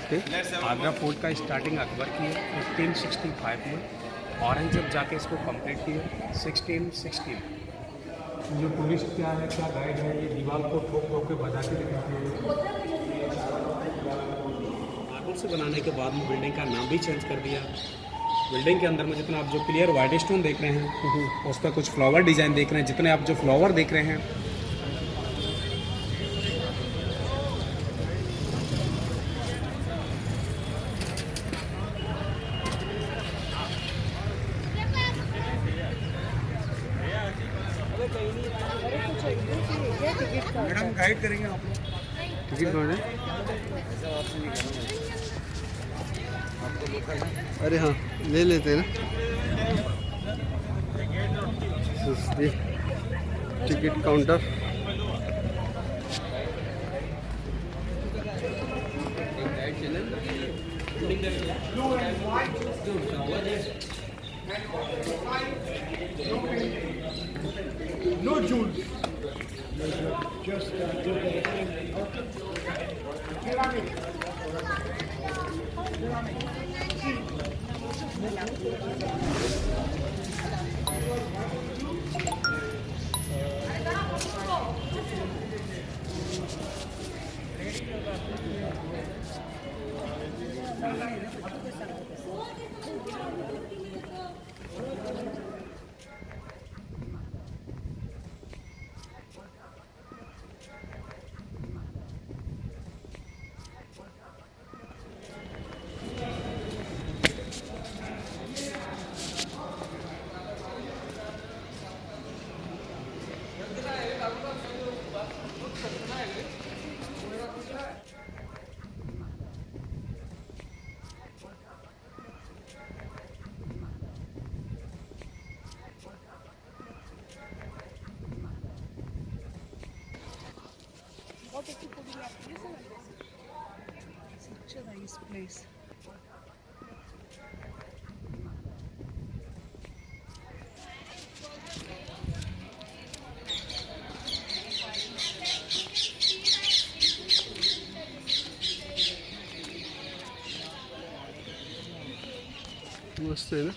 Okay. Agra fort का starting Akbar की है 1565 में। औरंगजेब जाके इसको कंप्लीट किया 1616। जो टूरिस्ट क्या है, क्या गाइड है, ये दीवार को ठोक ठोक के बजा के दिखाते हैं। मार्बल से बनाने के बाद में बिल्डिंग का नाम भी चेंज कर दिया। बिल्डिंग के अंदर में जितना आप जो क्लियर वाइट स्टोन देख रहे हैं, उस पर कुछ फ्लावर डिजाइन देख रहे हैं, जितने आप जो फ्लावर देख रहे हैं, मैडम गाइड करेंगे आप लोग। टिकट कौन है? अरे हाँ, ले लेते हैं ना। Ticket counter. No jewels. Just such a nice place. मस्त है ना।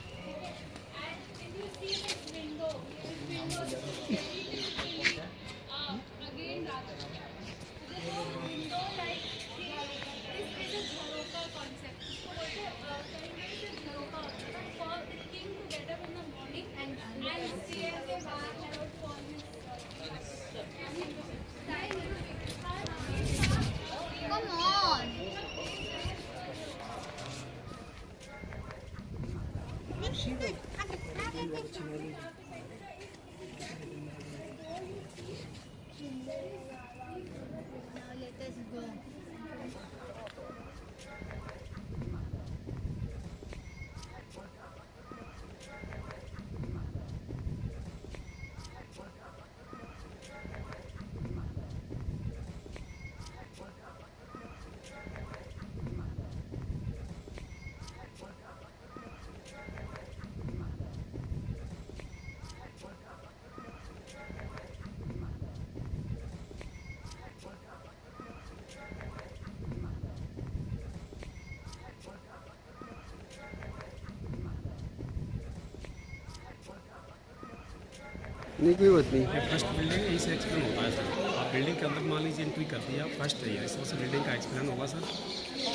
नहीं, कोई बात नहीं। फर्स्ट बिल्डिंग यहीं से एक्सप्लेन होता है सर। आप बिल्डिंग के अंदर मान लीजिए एंट्री कर दिया, फर्स्ट है इस वजह से बिल्डिंग का एक्सप्लेन होगा सर।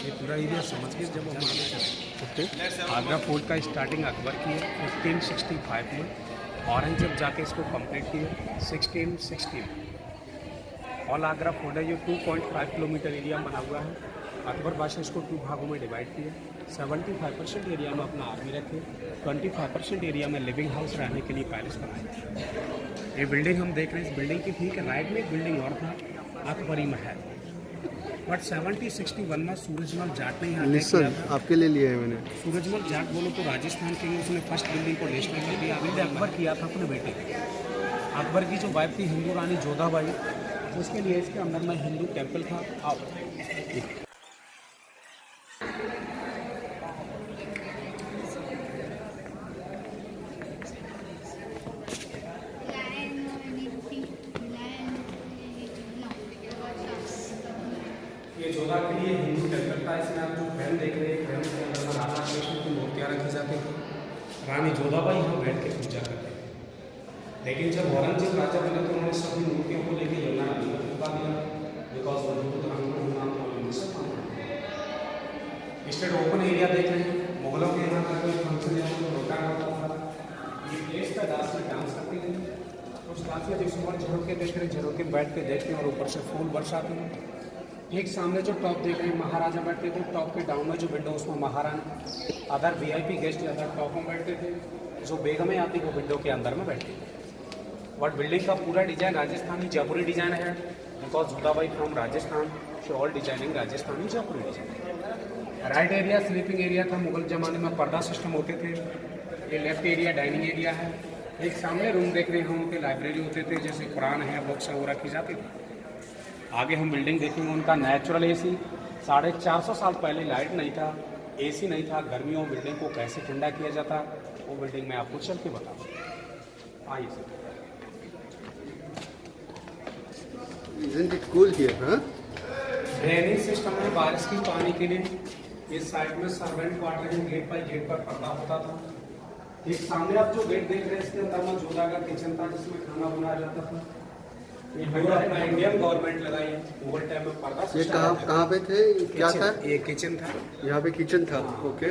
ये पूरा एरिया समझ के जब हम आगे चलते। ओके। आगरा फोर्ट का स्टार्टिंग अकबर की है 1565 में। औरंगजेब जाके इसको कंप्लीट किया 1616। ऑल आगरा फोर्ट है, ये 2.5 किलोमीटर एरिया में बना हुआ है। अकबर बादशाह इसको 2 भागों में डिवाइड किया। 75% एरिया में अपना आर्मी रखे, 25% एरिया में लिविंग हाउस रहने के लिए पैलेस बनाए। ये बिल्डिंग हम देख रहे हैं, इस बिल्डिंग के ठीक है राइट में एक बिल्डिंग और था, अकबरी महल। बट 7061 में सूरजमल जाट ने यहाँ किया था। आपके लिए लिया है मैंने। सूरजमल जाट बोलो तो राजस्थान के, उसने फर्स्ट बिल्डिंग को नेशनल कर दिया। अभी अकबर किया था अपने बेटे। अकबर की जो वाइफ थी हिंदू रानी जोधाबाई, उसके लिए इसके अंदर में हिंदू टेम्पल था। ये जोधा के लिए हिंदू टेम्पल था। इसमें आप जो करते थे। रानी जोधाबाई यहाँ बैठ के पूजा करते थे। लेकिन जब औरंगजेब राजा बने तो उन्होंने सभी मूर्तियों को लेकर यमुना नदी में फंसा दिया, बिकॉज स्टेट ओपन एरिया देख रहे हैं। मुगलों के यहाँ का कोई फंक्शन या कोई प्रोग्राम होता था, ये प्लेस था, डांस में डांस करते थे। कुछ काफी अधिक सुबह झरोके देख रहे हैं, झरोके बैठ के देखते हैं और ऊपर से फूल बरसाते हैं। एक सामने जो टॉप देख रहे हैं महाराजा बैठते थे, टॉप के डाउन में जो विंडो उसमें महारानी, other VIP guest other top में बैठते थे। जो बेगमें आती वो विंडो के अंदर में बैठती थी। बट बिल्डिंग का पूरा डिजाइन राजस्थानी जयपुरी डिजाइन है, because Jodha Bai from Rajasthan, so all designing Rajasthani Jaipuri design. Right area sleeping area था, मुगल जमाने में पर्दा सिस्टम होते थे। ये लेफ्ट एरिया डाइनिंग एरिया है। एक सामने रूम देख रहे हैं, उनके लाइब्रेरी होते थे, जैसे कुरान है, बुक्स वो रखी जाती थी। आगे हम बिल्डिंग देखेंगे, उनका नेचुरल एसी। 450 साल पहले लाइट नहीं था, एसी नहीं था, गर्मियों में बिल्डिंग को कैसे ठंडा किया जाता वो बिल्डिंग में आपको चल के बताऊँ। आइए sir. Isn't it cool here, huh? Drainage system है बारिश की पानी के लिए। इस साइड में सर्वेंट क्वार्टर है, गेट बाई गेट पर पर्दा होता था। एक सामने आप जो गेट देख रहे हैं, इसके अंदर में जोधा का किचन था, जिसमें खाना बनाया जाता था। ये डोर अपना इंडियन गवर्नमेंट लगाई है, मुगल टाइम में पर्दा ये कहाँ पे थे, क्या था? ये किचन था, यहाँ पे किचन था। ओके।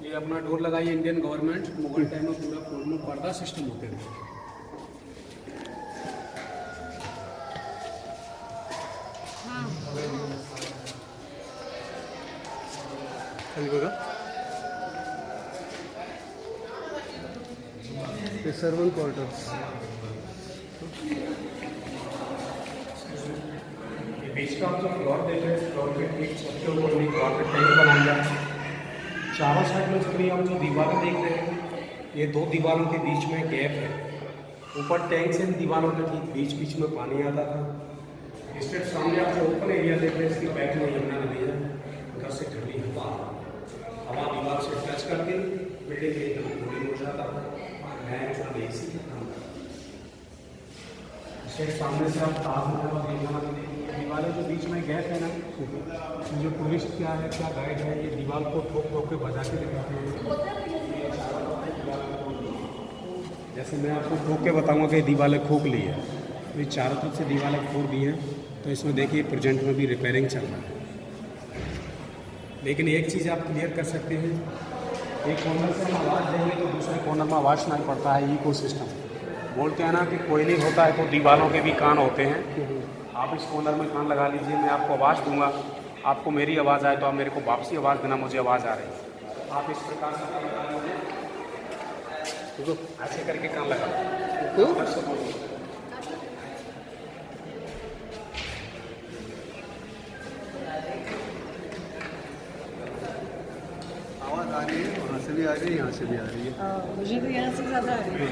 ये अपना डोर लगाई है इंडियन गवर्नमेंट। मुगल टाइम में पूरा फ्लोर में पर्दा सिस्टम होते थे। बघा, ये सर्वंट क्वार्टर्स। बीच का आप जो फ्लोर देख रहे हैं, फ्लोर के ठीक छत के ऊपर भी कारपेट टाइप बनाया गया है। चारों साइड में जितनी आप जो दीवारें देख रहे हैं, ये 2 दीवारों के बीच में गैप है। ऊपर टैंक से दीवारों के ठीक बीच बीच में पानी आता था। स्टेट सामने आप जो ओपन एरिया देख रहे हैं, इसकी बैक में यमुना नदी है, उधर से ठंडी हवा दीवार से टच करके बिल्डिंग के एकदम पूरी हो जाता है। मैं एसी के काम स्टेट सामने से आप ताजमहल और यमुना नदी दीवारें जो बीच में गैप है ना, जो टूरिस्ट क्या है, क्या गाइड है, ये दीवार को ठोक ठोक के बजा के दिखाते हैं। जैसे मैं आपको ठोक के बताऊंगा कि दीवारें खोख ली है, तो ये चारों तरफ से दीवारें खोल दी हैं। तो इसमें देखिए प्रेजेंट में भी रिपेयरिंग चल रहा है। लेकिन एक चीज़ आप क्लियर कर सकते हैं, एक कॉर्नर से हम आवाज़ देंगे तो दूसरे कॉर्नर में आवाज़ सुनाई पड़ता है। इकोसिस्टम बोलते हैं ना कि कोई नहीं होता है तो दीवारों के भी कान होते हैं। आप इस कॉर्नर में कान लगा लीजिए, मैं आपको आवाज़ दूंगा, आपको मेरी आवाज़ आए तो आप मेरे को वापसी आवाज़ देना, मुझे आवाज़ आ रही है। आप इस प्रकार से कान लगा लीजिए, ऐसे करके कान लगा। आवाज़ आ रही है, वहाँ से भी आ रही है, यहाँ से भी आ रही है। मुझे तो यहाँ से ज़्यादा आ रही है।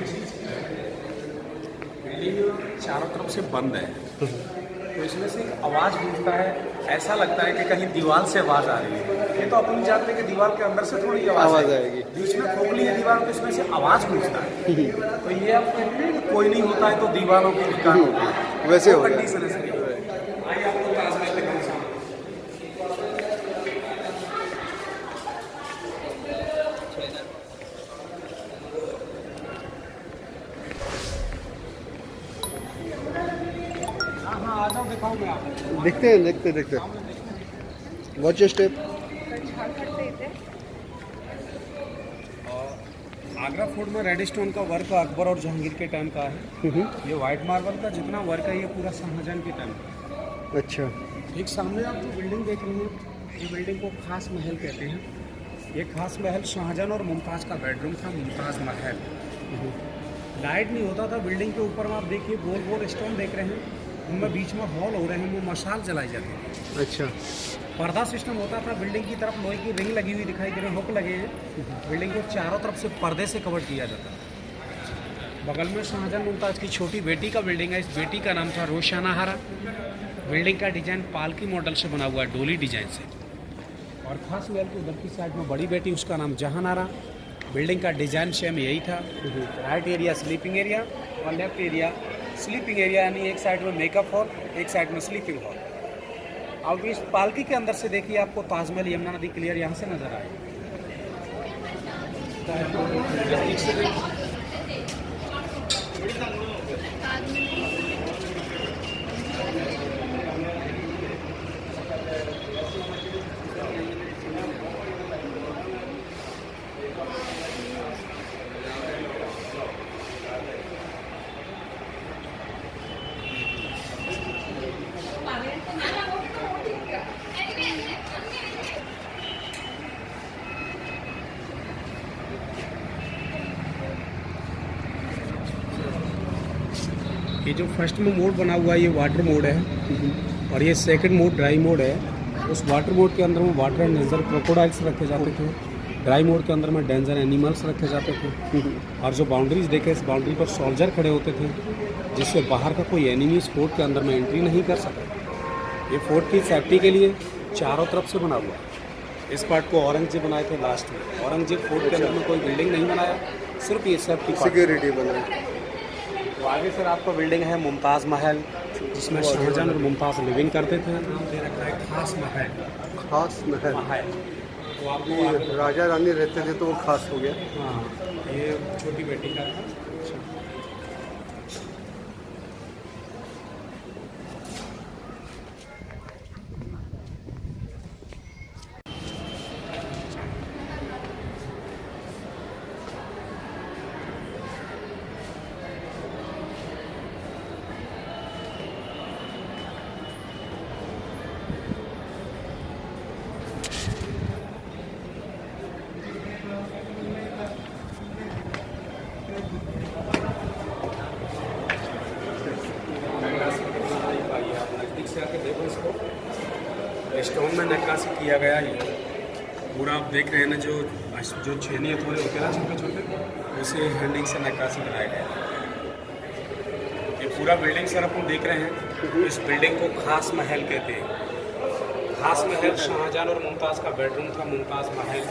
बिल्डिंग चारों तरफ से बंद है, तो इसमें से एक आवाज़ गूंजता है, ऐसा लगता है कि कहीं दीवार से आवाज़ आ रही है। ये तो अपन जानते हैं कि दीवार के अंदर से थोड़ी आवाज़ आएगी, बीच में खोखली है दीवार, तो इसमें से आवाज़ गूंजता है। तो ये आप कहते हैं कि कोई नहीं होता है तो दीवारों की दुकान होती है, वैसे हो कंडीशन है। आइए आपको ताजमहल दिखाऊं सामने। आ जाओ, दिखाऊं मैं आपको। देखते हैं। Watch your step. Agra fort में रेड स्टोन का वर्क अकबर और जहांगीर के टाइम का है। ये वाइट मार्बल का जितना वर्क है ये पूरा शाहजहां के टाइम का। अच्छा। एक सामने आप जो बिल्डिंग देख रहे हैं, ये बिल्डिंग को खास महल कहते हैं। ये खास महल शाहजहां और मुमताज़ का बेडरूम था, मुमताज़ महल। लाइट नहीं होता था बिल्डिंग के ऊपर में, आप देखिए गोल गोल स्टोन देख रहे हैं, उनमें बीच में हॉल हो रहे हैं, वो मशाल जलाई जाती है। अच्छा। पर्दा सिस्टम होता था, बिल्डिंग की तरफ लोहे की रिंग लगी हुई दिखाई दे रही है, हुक लगे हैं। बिल्डिंग को चारों तरफ से पर्दे से कवर किया जाता है। बगल में शाहजहां मुमताज़ की छोटी बेटी का बिल्डिंग है, इस बेटी का नाम था रोशनाहारा। बिल्डिंग का डिजाइन पालकी मॉडल से बना हुआ है, डोली डिजाइन से। और खास महल की उधर की साइड में बड़ी बेटी, उसका नाम जहानारा। बिल्डिंग का डिजाइन सेम यही था। राइट एरिया स्लीपिंग एरिया और लेफ्ट एरिया स्लीपिंग एरिया, यानी एक साइड में मेकअप हॉल, एक साइड में स्लीपिंग हॉल। अब इस पालकी के अंदर से देखिए, आपको ताजमहल यमुना नदी क्लियर यहाँ से नजर आएगी। दिखता है नज़दीक से देखो। ये जो फर्स्ट में मोड बना हुआ है ये वाटर मोड है और ये सेकंड मोड ड्राई मोड है। उस वाटर मोड के अंदर में वाटर एंड डेंजर क्रोकोडाइल्स रखे जाते थे, ड्राई मोड के अंदर में डेंजर एनिमल्स रखे जाते थे और जो बाउंड्रीज देखे इस बाउंड्री पर सोल्जर खड़े होते थे जिससे बाहर का कोई एनिमी इस फोर्ट के अंदर में एंट्री नहीं कर सका। ये फोर्ट की सेफ्टी के लिए चारों तरफ से बना हुआ है। इस पार्ट को औरंगजेब बनाए थे लास्ट में। औरंगजेब फोर्ट के अंदर में कोई बिल्डिंग नहीं बनाया, सिर्फ ये सेफ्टी सिक्योरिटी बना है। तो आगे फिर आपका बिल्डिंग है मुमताज़ महल, जिसमें शाहजहां और मुमताज़ लिविंग करते थे। नाम दे रखा है खास महल। खास महल तो आपको ये राजा रानी रहते थे तो वो खास हो गया। हाँ, ये छोटी बेटी का था। स्टोन में नक्काशी किया गया ये पूरा आप देख रहे हैं ना, जो छेनी हथौड़े होते हैं ना छोटे छोटे, उसे हैंडिंग से नक्काशी बनाया गया। ये पूरा बिल्डिंग सर अपन देख रहे हैं, इस बिल्डिंग को खास महल कहते हैं। खास महल शाहजहां और मुमताज़ का बेडरूम था, मुमताज़ महल,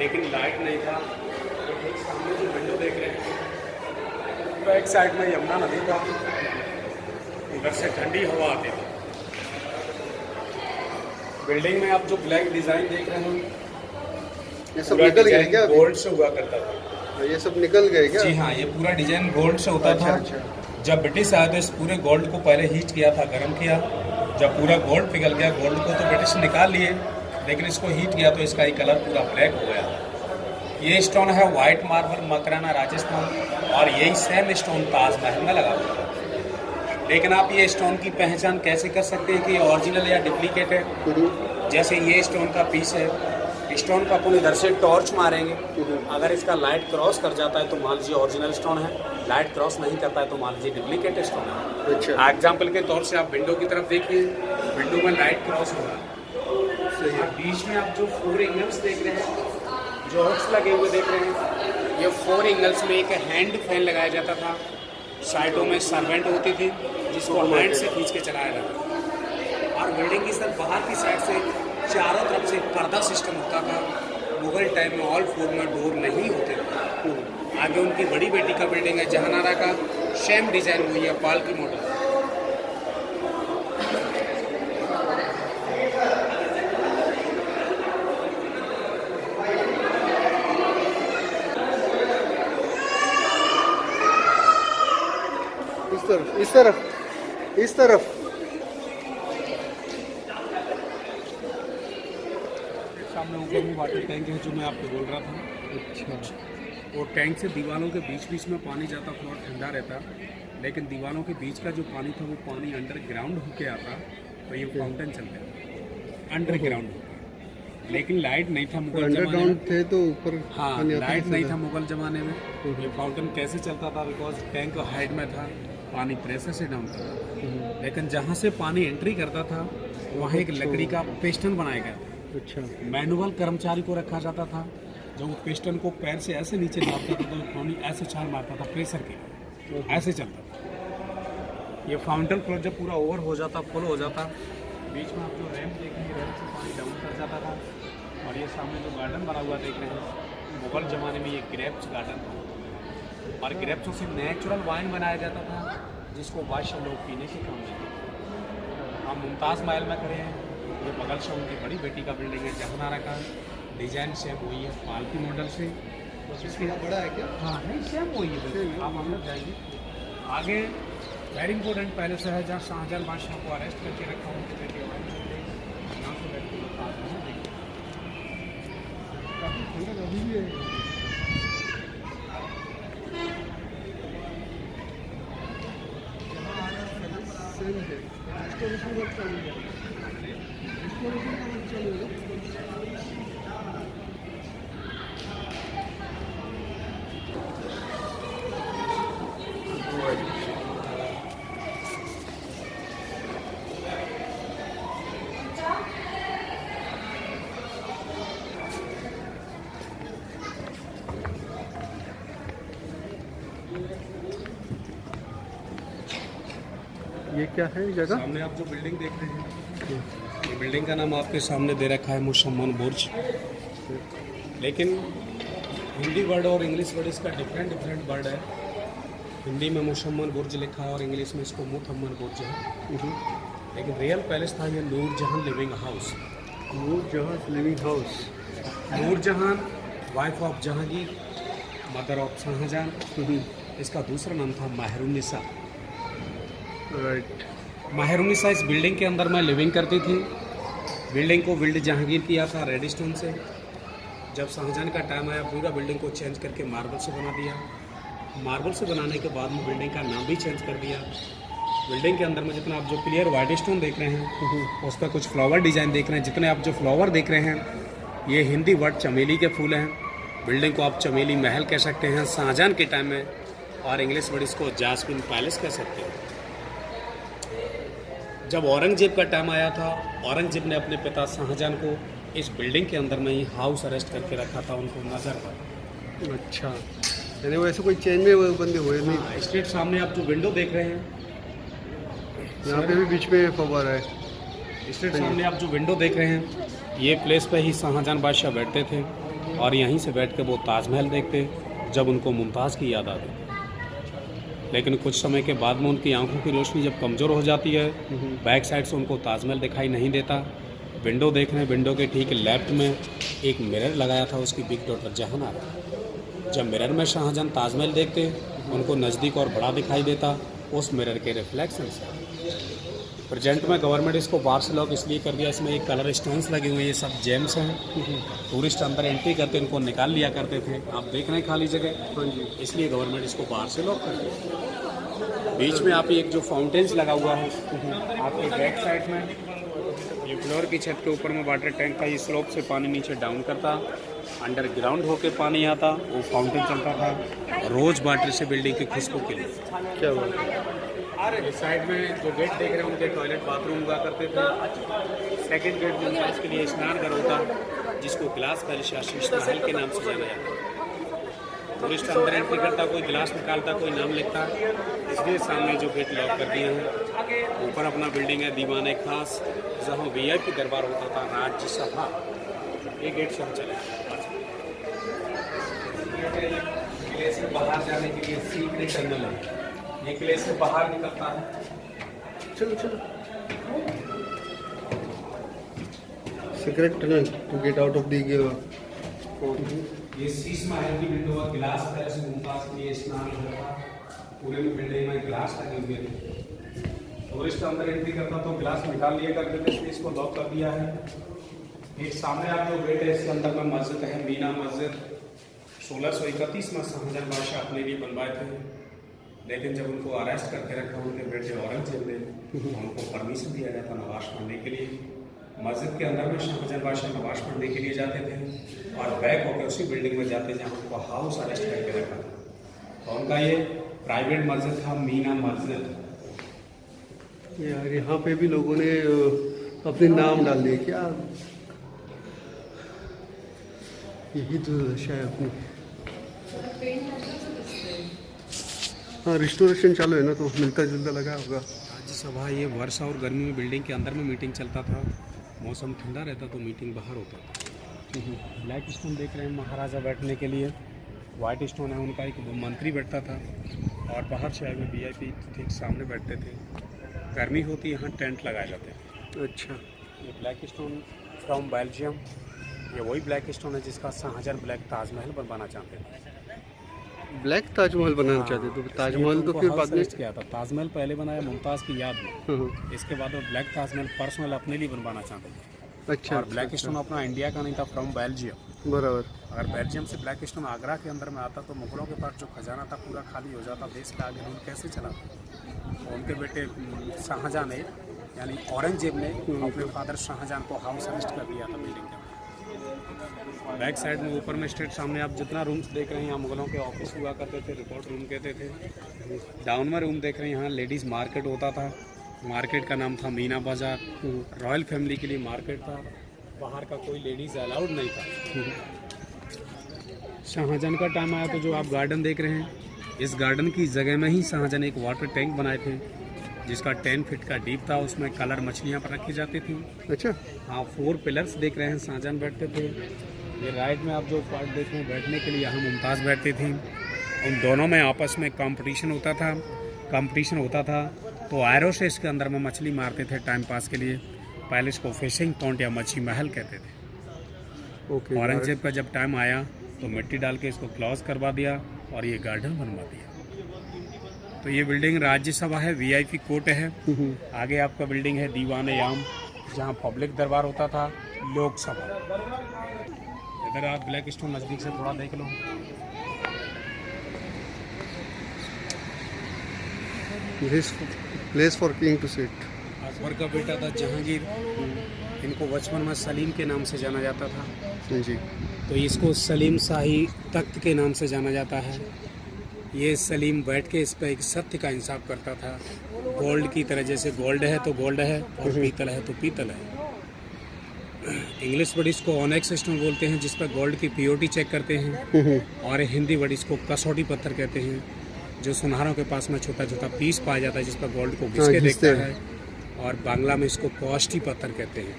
लेकिन लाइट नहीं था। तो सामने जो विंडो देख रहे हैं बैक साइड में यमुना नदी था, उधर से ठंडी हवा आती थी। बिल्डिंग में आप जो ब्लैक डिजाइन देख रहे हैं ये सब निकल गया क्या? गोल्ड से हुआ करता था। ये सब निकल गए क्या? जी हाँ, ये पूरा डिजाइन गोल्ड से होता था। जब ब्रिटिश आए तो इस पूरे गोल्ड को पहले हीट किया था, गर्म किया। जब पूरा गोल्ड पिघल गया, गोल्ड को तो ब्रिटिश निकाल लिए, लेकिन इसको हीट किया तो इसका ही कलर पूरा ब्लैक हो गया। ये स्टोन है वाइट मार्बल, मकराना, राजस्थान, और यही सेम स्टोन ताजमहल में लगा हुआ है। लेकिन आप ये स्टोन की पहचान कैसे कर सकते हैं कि ये ओरिजिनल या डुप्लीकेट है? जैसे ये स्टोन का पीस है, स्टोन का अपन इधर से टॉर्च मारेंगे, अगर इसका लाइट क्रॉस कर जाता है तो मान लीजिए ओरिजिनल स्टोन है, लाइट क्रॉस नहीं करता है तो मान लीजिए डुप्लीकेट स्टोन है। अच्छा, एग्जाम्पल के तौर से आप विंडो की तरफ देखिए, विंडो में लाइट क्रॉस हो रहा है। बीच में आप जो 4 एंगल्स देख रहे हैं, जो हॉक्स लगे हुए देख रहे हैं, ये 4 एंगल्स में एक हैंड फैन लगाया जाता था। साइडों में सर्वेंट होती थी जिसको हैंड से खींच के चलाया जाता था। और बिल्डिंग की सर बाहर की साइड से चारों तरफ से पर्दा सिस्टम होता था। मुगल टाइम में ऑल 4 में डोर नहीं होते थे। आगे उनकी बड़ी बेटी का बिल्डिंग है जहानारा का, सेम डिजाइन हुई है, पाल की मॉडल। इस तरफ इस तरफ सामने ऊपर में वाटर टैंक है जो मैं आपको बोल रहा था। अच्छा, और टैंक से दीवारों के बीच बीच में पानी जाता था और ठंडा रहता, लेकिन दीवारों के बीच का जो पानी था वो पानी अंडरग्राउंड होके आता, तो ये फाउंटेन चलता है अंडरग्राउंड होकर। लेकिन लाइट नहीं था मुगल जमाने में, थे तो ऊपर। हाँ, लाइट नहीं था मुगल जमाने में। ये फाउंटेन कैसे चलता था? बिकॉज टैंक हाइट में था, पानी प्रेशर से डाउन था। लेकिन जहाँ से पानी एंट्री करता था वहाँ एक लकड़ी का पिस्टन बनाया गया था। अच्छा, मैनुअल कर्मचारी को रखा जाता था जो पिस्टन को पैर से ऐसे नीचे मारता था तो पानी ऐसे छाल मारता था प्रेशर के, ऐसे चलता था। ये फाउंटेन फ्लो जब पूरा ओवर हो जाता, फुल हो जाता, बीच में आप जो रैंप देखेंगे, रैंप से पानी डाउन कर जाता था। और ये सामने जो गार्डन बना हुआ देख रहे हैं, मुगल ज़माने में ये ग्रेप्स गार्डन था, और ग्रेप्सों से नेचुरल वाइन बनाया जाता था जिसको बादशाह लोग पीने के काम में। हम मुमताज़ महल में खड़े हैं, ये बगल से उनकी बड़ी बेटी का बिल्डिंग है जहानारा का, डिजाइन सेम वही है, पाल की मॉडल से। थोड़ा बड़ा है क्या? हाँ नहीं, सेम वही है बिल्कुल। आप अंदर जाएंगे, आगे वेरी इंपॉर्टेंट पैलेस है जहाँ शाहजहां बादशाह को अरेस्ट करके रखा हुआ है। यहाँ से बैठ के दिखाते हैं, देखिए। काफ़ी ठंडक अभी भी है। सेम है। रिस्टोरेशन वर्क चालू है। रिस्टोरेशन का वर्क चालू है। ये क्या है जगह? सामने आप जो बिल्डिंग देख रहे हैं, ये बिल्डिंग का नाम आपके सामने दे रखा है मुसम्मन बुर्ज, लेकिन हिंदी वर्ड और इंग्लिश वर्ड इसका डिफरेंट वर्ड है। हिंदी में मुसम्मन बुर्ज लिखा है और इंग्लिश में इसको मुथम्मन बुर्ज है। लेकिन रियल पैलेस था ये Nurjahan living house. Nurjahan living house. Nurjahan wife of Jahangir, mother of Shahjahan. इसका दूसरा नाम था महरुन्निसा। राइट। महरुन्निसा इस बिल्डिंग के अंदर में लिविंग करती थी। बिल्डिंग को बिल्ड जहांगीर किया था रेड स्टोन से। जब शाहजहां का टाइम आया, पूरा बिल्डिंग को चेंज करके मार्बल से बना दिया। मार्बल से बनाने के बाद में बिल्डिंग का नाम भी चेंज कर दिया। बिल्डिंग के अंदर में जितना आप जो क्लियर वाइट स्टोन देख रहे हैं, उस पर कुछ फ्लावर डिज़ाइन देख रहे हैं। जितने आप जो फ्लावर देख रहे हैं, ये हिंदी वर्ड चमेली के फूल हैं। बिल्डिंग को आप चमेली महल कह सकते हैं शाहजहां के टाइम में, और इंग्लिश वर्ड इसको जास्मिन पैलेस कह सकते हैं। जब औरंगजेब का टाइम आया था, औरंगजेब ने अपने पिता शाहजहां को इस बिल्डिंग के अंदर में ही हाउस अरेस्ट करके रखा था, उनको नज़र पर। अच्छा, यानी वैसे कोई चेंज में वो बंदे हुए नहीं। हाँ, स्ट्रेट सामने आप जो विंडो देख रहे हैं, यहाँ पे भी बीच में फव्वारा है। स्ट्रेट सामने आप जो विंडो देख रहे हैं, ये प्लेस पे ही शाहजहां बादशाह बैठते थे और यहीं से बैठ के वो ताजमहल देखते जब उनको मुमताज़ की याद आती। लेकिन कुछ समय के बाद में उनकी आंखों की रोशनी जब कमज़ोर हो जाती है, बैक साइड से उनको ताजमहल दिखाई नहीं देता। विंडो देख रहे हैं, विंडो के ठीक लेफ्ट में एक मिरर लगाया था उसकी बिग डॉटर जहानारा। जब मिरर में शाहजहां ताजमहल देखते, उनको नज़दीक और बड़ा दिखाई देता उस मिरर के रिफ्लेक्शन से। प्रेजेंट में गवर्नमेंट इसको बाहर से लॉक इसलिए कर दिया, इसमें एक कलर स्टोन्स लगे हुए हैं, ये सब जेम्स हैं। टूरिस्ट अंदर एंट्री करते इनको निकाल लिया करते थे। आप देख रहे हैं खाली जगह, इसलिए गवर्नमेंट इसको बाहर से लॉक कर दिया। बीच में आप एक जो फाउंटेन्स लगा हुआ है, आपके बैक साइड में ये फ्लोर की छत के ऊपर में वाटर टैंक का ये स्लोप से पानी नीचे डाउन करता, अंडरग्राउंड होके पानी आता, वो फाउंटेन चलता था रोज़ वाटर से बिल्डिंग की खुशबू के लिए। क्या हुआ? इस साइड में जो गेट देख रहे हैं, उनके टॉयलेट बाथरूम हुआ करते थे। सेकंड गेट में इसके लिए स्नान घर होता, जिसको गिलास पैलेस या शीश महल के नाम से जाना जाता। टूरिस्ट अंदर एंट्री करता, कोई गिलास निकालता, कोई नाम लिखता, इसलिए सामने जो गेट लॉक कर दिए हैं। ऊपर अपना बिल्डिंग है दीवाने खास, जहाँ VIP दरबार होता था, राज्यसभा। ये गेट से हम चले किले से बाहर जाने के लिए सीक्रेट टनल है। ये किले से बाहर निकलता है। चलो चलो। Secret tunnel to get out of the. ये शीश महल की विंडो और गिलास पैलेस मुमताज के लिए स्नान घर था। पूरे बिल्डिंग में गिलास लगे हुए थे। टूरिस्ट अंदर एंट्री करता तो गिलास निकाल लिया करते थे, इसलिए इसको लॉक कर दिया है। एक सामने आप जो गेट है, इसके अंदर में मस्जिद है, मीना मस्जिद। 1631 में शाहजहां बादशाह अपने लिए बनवाए थे, लेकिन जब उनको अरेस्ट करके रखा उनके बेटे औरंगजेब ने, उनको परमिशन दिया जाता नमाज पढ़ने के लिए। मस्जिद के अंदर में शाहजहां बादशाह नमाज पढ़ने के लिए जाते थे और बैक होकर उसी बिल्डिंग में जाते जहाँ उनको हाउस अरेस्ट करके रखा था। तो उनका ये प्राइवेट मस्जिद था, मीना मस्जिद। यार यहाँ पे भी लोगों ने अपने नाम डाल दिए क्या? यही तो दशा है अपनी। हाँ, रिस्टोरेशन चालू है ना, तो मिलता जुलता लगा होगा। राज्यसभा ये वर्षा और गर्मी में बिल्डिंग के अंदर में मीटिंग चलता था, मौसम ठंडा रहता तो मीटिंग बाहर होता था। ब्लैक स्टोन देख रहे हैं महाराजा बैठने के लिए, वाइट स्टोन है उनका एक मंत्री बैठता था, और बाहर से आए हुए VIP ठीक सामने बैठते थे। गर्मी होती यहाँ टेंट लगाए जाते थे। अच्छा। ये ब्लैक स्टोन फ्रॉम बेल्जियम, ये वही ब्लैक स्टोन है जिसका शाहजहां ब्लैक ताजमहल बनवाना चाहते थे। ब्लैक ताजमहल बनाना चाहते तो ताजमहल तो फिर बाद में किया था। ताजमहल पहले बनाया मुमताज़ की याद में, हाँ, इसके बाद वो ब्लैक ताजमहल पर्सनल अपने लिए बनवाना चाहते थे। अच्छा और ब्लैक स्टोन अपना इंडिया का नहीं था, फ्रॉम बेल्जियम। बराबर। अगर बेल्जियम से ब्लैक स्टोन आगरा के अंदर में आता तो मुगलों के पास जो खजाना था पूरा खाली हो जाता, देश का आगे रूल कैसे चला। तो उनके बेटे शाहजहां ने यानी औरंगजेब ने अपने फादर शाहजहां को हाउस अरेस्ट कर दिया था बिल्डिंग के अंदर। बैक साइड में ऊपर में स्ट्रेट सामने आप जितना रूम्स देख रहे हैं यहाँ मुगलों के ऑफिस हुआ करते थे, रिपोर्ट रूम कहते थे। डाउन में रूम देख रहे हैं, यहाँ लेडीज़ मार्केट होता था, मार्केट का नाम था मीना बाज़ार। रॉयल फैमिली के लिए मार्केट था, बाहर का कोई लेडीज़ अलाउड नहीं था। शाहजहां का टाइम आया तो जो आप गार्डन देख रहे हैं, इस गार्डन की जगह में ही शाहजहां ने एक वाटर टैंक बनाए थे जिसका 10 फीट का डीप था, उसमें कलर मछलियाँ पर रखी जाती थी। अच्छा, हाँ, 4 पिलर्स देख रहे हैं, शाहजहां बैठते थे। ये राइट में आप जो पार्ट देख रहे हैं बैठने के लिए, यहाँ मुमताज़ बैठती थी। उन दोनों में आपस में कंपटीशन होता था तो एरो से इसके अंदर में मछली मारते थे टाइम पास के लिए। पहले इसको फिशिंग पॉइंट या मच्छी महल कहते थे। ओके। औरंगजेब का जब टाइम आया तो मिट्टी डाल के इसको क्लोज करवा दिया और ये गार्डन बनवा दिया। तो ये बिल्डिंग राज्यसभा है, VIP कोर्ट है। आगे आपका बिल्डिंग है दीवान-ए-आम, जहाँ पब्लिक दरबार होता था, लोकसभा। इधर आप ब्लैक स्टोन नज़दीक से थोड़ा देख लो। This place for king to sit. Akbar का बेटा था जहांगीर, इनको बचपन में सलीम के नाम से जाना जाता था, जी। तो इसको सलीम शाही तख्त के नाम से जाना जाता है। ये सलीम बैठ के इस पर एक सत्य का इंसाफ करता था, गोल्ड की तरह। जैसे गोल्ड है तो गोल्ड है और पीतल है तो पीतल है। इंग्लिश वर्ड इसको ऑनेक्स स्टोन बोलते हैं, जिस पर गोल्ड की प्योरिटी चेक करते हैं। और हिंदी वर्ड इसको कसौटी पत्थर कहते हैं, जो सुनारों के पास में छोटा छोटा पीस पाया जाता है जिस पर गोल्ड को घिस के देखता है। और बांग्ला में इसको कॉस्टी पत्थर कहते हैं।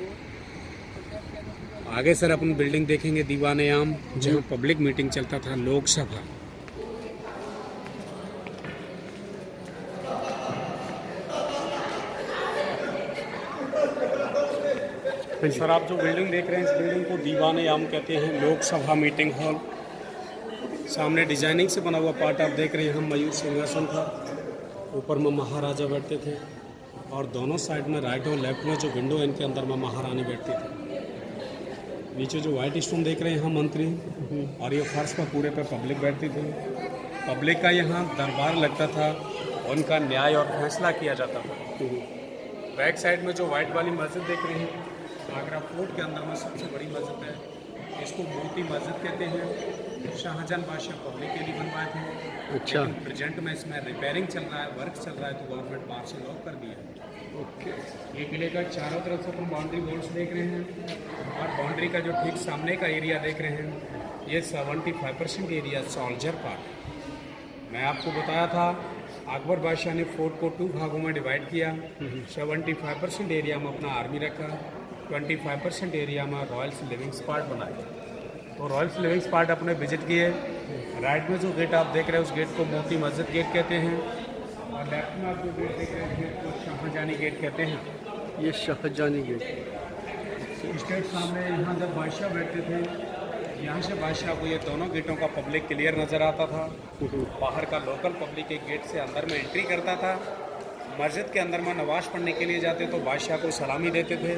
आगे सर अपन बिल्डिंग देखेंगे दीवान-ए-आम, जहाँ पब्लिक मीटिंग चलता था, लोकसभा। सर आप जो बिल्डिंग देख रहे हैं, इस बिल्डिंग को दीवान-ए-आम कहते हैं, लोकसभा मीटिंग हॉल। सामने डिजाइनिंग से बना हुआ पार्ट आप देख रहे हैं, हम मयूर सिंहासन था, ऊपर में महाराजा बैठते थे। और दोनों साइड में राइट और लेफ्ट में जो विंडो है, इनके अंदर में महारानी बैठती थी। नीचे जो वाइट स्टोन देख रहे हैं हम मंत्री, और ये फर्श पर पूरे पे पब्लिक बैठती थी। पब्लिक का यहाँ दरबार लगता था, उनका न्याय और फैसला किया जाता था। बैक साइड में जो वाइट वाली मस्जिद देख रहे हैं, आगरा फोर्ट के अंदर में सबसे बड़ी मस्जिद है, इसको मोती मस्जिद कहते हैं। शाहजहां बादशाह पब्लिक के लिए बनवाए थे। अच्छा। प्रेजेंट में इसमें रिपेयरिंग चल रहा है, वर्क चल रहा है, तो गवर्नमेंट बाहर से लॉक कर दिया। ओके। ये किले का चारों तरफ से अपन बाउंड्री वॉल्स देख रहे हैं, और बाउंड्री का जो ठीक सामने का एरिया देख रहे हैं, ये 75% एरिया सोल्जर पार्क। मैं आपको बताया था अकबर बादशाह ने फोर्ट को 2 भागों में डिवाइड किया। 75% एरिया में अपना आर्मी रखा, 25% एरिया में रॉयल्स लिविंग स्पॉट बनाए। तो रॉयल्स लिविंग स्पॉट अपने विजिट किए। राइट में जो गेट आप देख रहे हैं, उस गेट को मोती मस्जिद गेट कहते हैं, और लेफ्ट में आप जो गेट देख रहे हैं, गेट को शाहजहानी गेट कहते हैं। ये शाहजहानी गेट। स्टेट सामने यहाँ जब बादशाह बैठते थे, यहाँ से बादशाह को ये दोनों गेटों का पब्लिक क्लियर नज़र आता था। बाहर का लोकल पब्लिक एक गेट से अंदर में एंट्री करता था। मस्जिद के अंदर में नमाज पढ़ने के लिए जाते तो बादशाह को सलामी देते थे,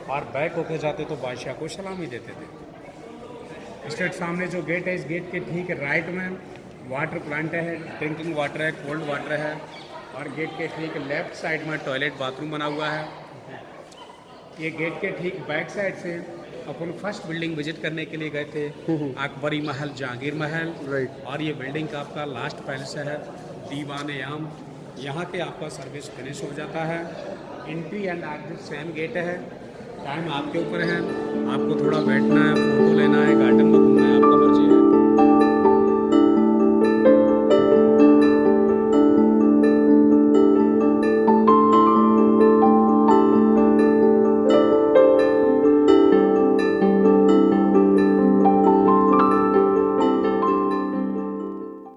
और बैक होके जाते तो बादशाह को सलामी देते थे। स्ट्रेट सामने जो गेट है, इस गेट के ठीक राइट में वाटर प्लांट है, ड्रिंकिंग वाटर है, कोल्ड वाटर है, और गेट के ठीक लेफ्ट साइड में टॉयलेट बाथरूम बना हुआ है। ये गेट के ठीक बैक साइड से अपन फर्स्ट बिल्डिंग विजिट करने के लिए गए थे, अकबरी महल, जहांगीर महल। राइट। और ये बिल्डिंग का आपका लास्ट पैलेस है दीवान-ए-आम। यहाँ के आपका सर्विस फिनिश हो जाता है। Entry and exit same gate है। टाइम आपके ऊपर है, आपको थोड़ा बैठना है, फोटो लेना है, गार्डन में घूमना है।